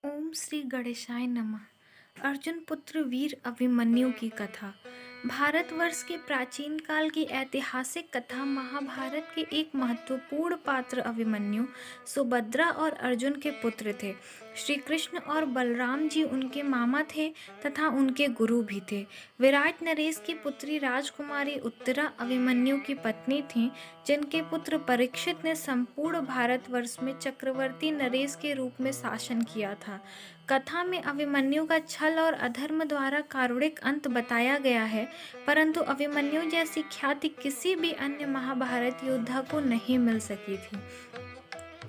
ओम श्री गणेशाय नमः। अर्जुन पुत्र वीर अभिमन्यु की कथा। भारतवर्ष के प्राचीन काल की ऐतिहासिक कथा महाभारत के एक महत्वपूर्ण पात्र अभिमन्यु सुभद्रा और अर्जुन के पुत्र थे। श्री कृष्ण और बलराम जी उनके मामा थे तथा उनके गुरु भी थे। विराट नरेश की पुत्री राजकुमारी उत्तरा अभिमन्यु की पत्नी थीं, जिनके पुत्र परीक्षित ने संपूर्ण भारतवर्ष में चक्रवर्ती नरेश के रूप में शासन किया था। कथा में अभिमन्यु का छल और अधर्म द्वारा कारुणिक अंत बताया गया है, परंतु अभिमन्यु जैसी ख्याति किसी भी अन्य महाभारत योद्धा को नहीं मिल सकी थी।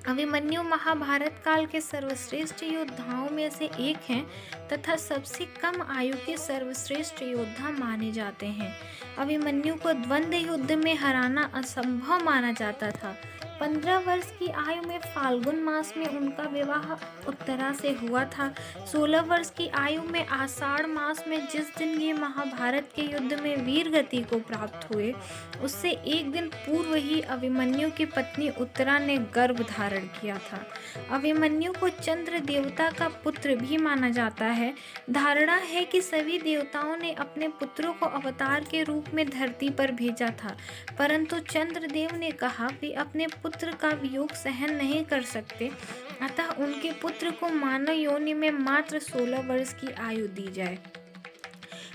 अभिमन्यु महाभारत काल के सर्वश्रेष्ठ योद्धाओं में से एक हैं तथा सबसे कम आयु के सर्वश्रेष्ठ योद्धा माने जाते हैं। अभिमन्यु को द्वंद्व युद्ध में हराना असंभव माना जाता था। 15 वर्ष की आयु में फाल्गुन मास में उनका विवाह उत्तरा से हुआ था। 16 वर्ष की आयु में आषाढ़ मास में जिस दिन ये महाभारत के युद्ध में वीर गति को प्राप्त हुए, उससे एक दिन पूर्व ही अभिमन्यु की पत्नी उत्तरा ने गर्भ धारण किया था। अभिमन्यु को चंद्र देवता का पुत्र भी माना जाता है। धारणा है कि सभी देवताओं ने अपने पुत्रों को अवतार के रूप में धरती पर भेजा था, परंतु चंद्रदेव ने कहा वे अपने पुत्र का वियोग सहन नहीं कर सकते, अतः उनके पुत्र को मानव योनि में मात्र 16 वर्ष की आयु दी जाए।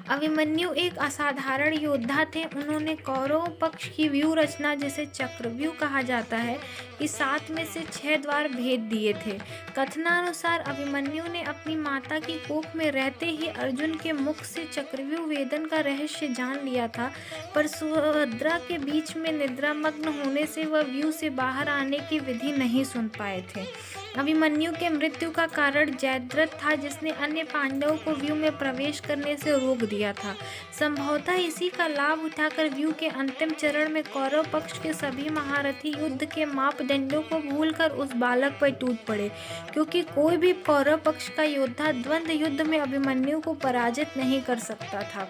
अभिमन्यु एक असाधारण योद्धा थे। उन्होंने कौरव पक्ष की व्यूह रचना, जिसे चक्रव्यूह कहा जाता है, कि 7 में से 6 द्वार भेद दिए थे। कथनानुसार अभिमन्यु ने अपनी माता की कोख में रहते ही अर्जुन के मुख से चक्रव्यूह वेदन का रहस्य जान लिया था, पर सुभद्रा के बीच में निद्रामग्न होने से वह व्यूह से बाहर आने की विधि नहीं सुन पाए थे। अभिमन्यु के मृत्यु का कारण जयद्रथ था, जिसने अन्य पांडवों को व्यूह में प्रवेश करने से रोक दिया था। संभवतः इसी का लाभ उठाकर व्यूह के अंतिम चरण में कौरव पक्ष के सभी महारथी युद्ध के मापदंडों को भूलकर उस बालक पर टूट पड़े, क्योंकि कोई भी कौरव पक्ष का योद्धा द्वंद्व युद्ध में अभिमन्यु को पराजित नहीं कर सकता था।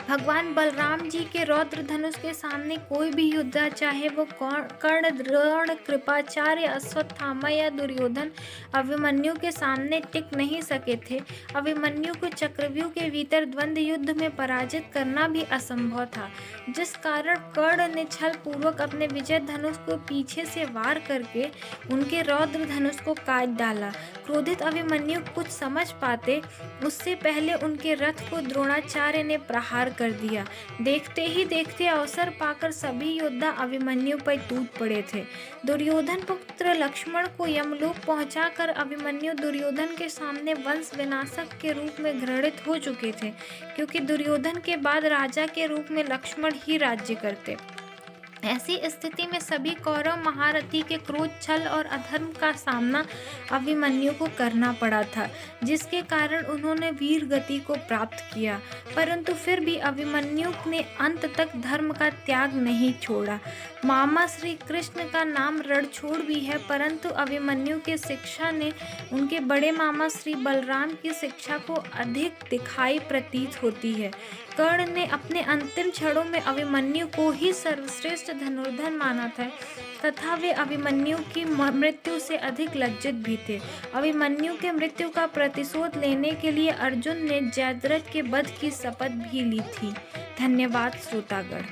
भगवान बलराम जी के रौद्र धनुष के सामने कोई भी योद्धा, चाहे वो कर्ण, द्रोण, कृपाचार्य, अश्वत्थामा या दुर्योधन, अभिमन्यु के सामने टिक नहीं सके थे। अभिमन्यु को चक्रव्यूह के भीतर द्वंद्व युद्ध में पराजित करना भी असंभव था, जिस कारण कर्ण ने छल पूर्वक अपने विजय धनुष को पीछे से वार करके उनके रौद्र धनुष को काट डाला। क्रोधित अभिमन्यु कुछ समझ पाते उससे पहले उनके रथ को द्रोणाचार्य ने प्रहार कर दिया। देखते ही देखते अवसर पाकर सभी योद्धा अभिमन्यु पर टूट पड़े थे। दुर्योधन पुत्र लक्ष्मण को यमलोक पहुंचाकर अभिमन्यु दुर्योधन के सामने वंश विनाशक के रूप में घृणित हो चुके थे, क्योंकि दुर्योधन के बाद राजा के रूप में लक्ष्मण ही राज्य करते। ऐसी स्थिति में सभी कौरव महारथी के क्रोध, छल और अधर्म का सामना अभिमन्यु को करना पड़ा था, जिसके कारण उन्होंने वीर गति को प्राप्त किया। परंतु फिर भी अभिमन्यु ने अंत तक धर्म का त्याग नहीं छोड़ा। मामा श्री कृष्ण का नाम रणछोड़ भी है, परंतु अभिमन्यु की शिक्षा ने उनके बड़े मामा श्री बलराम की शिक्षा को अधिक दिखाई प्रतीत होती है। कर्ण ने अपने अंतिम क्षणों में अभिमन्यु को ही सर्वश्रेष्ठ धनुर्धर माना था, तथा वे अभिमन्यु की मृत्यु से अधिक लज्जित भी थे। अभिमन्यु के मृत्यु का प्रतिशोध लेने के लिए अर्जुन ने जयद्रथ के वध की शपथ भी ली थी। धन्यवाद श्रोतागण।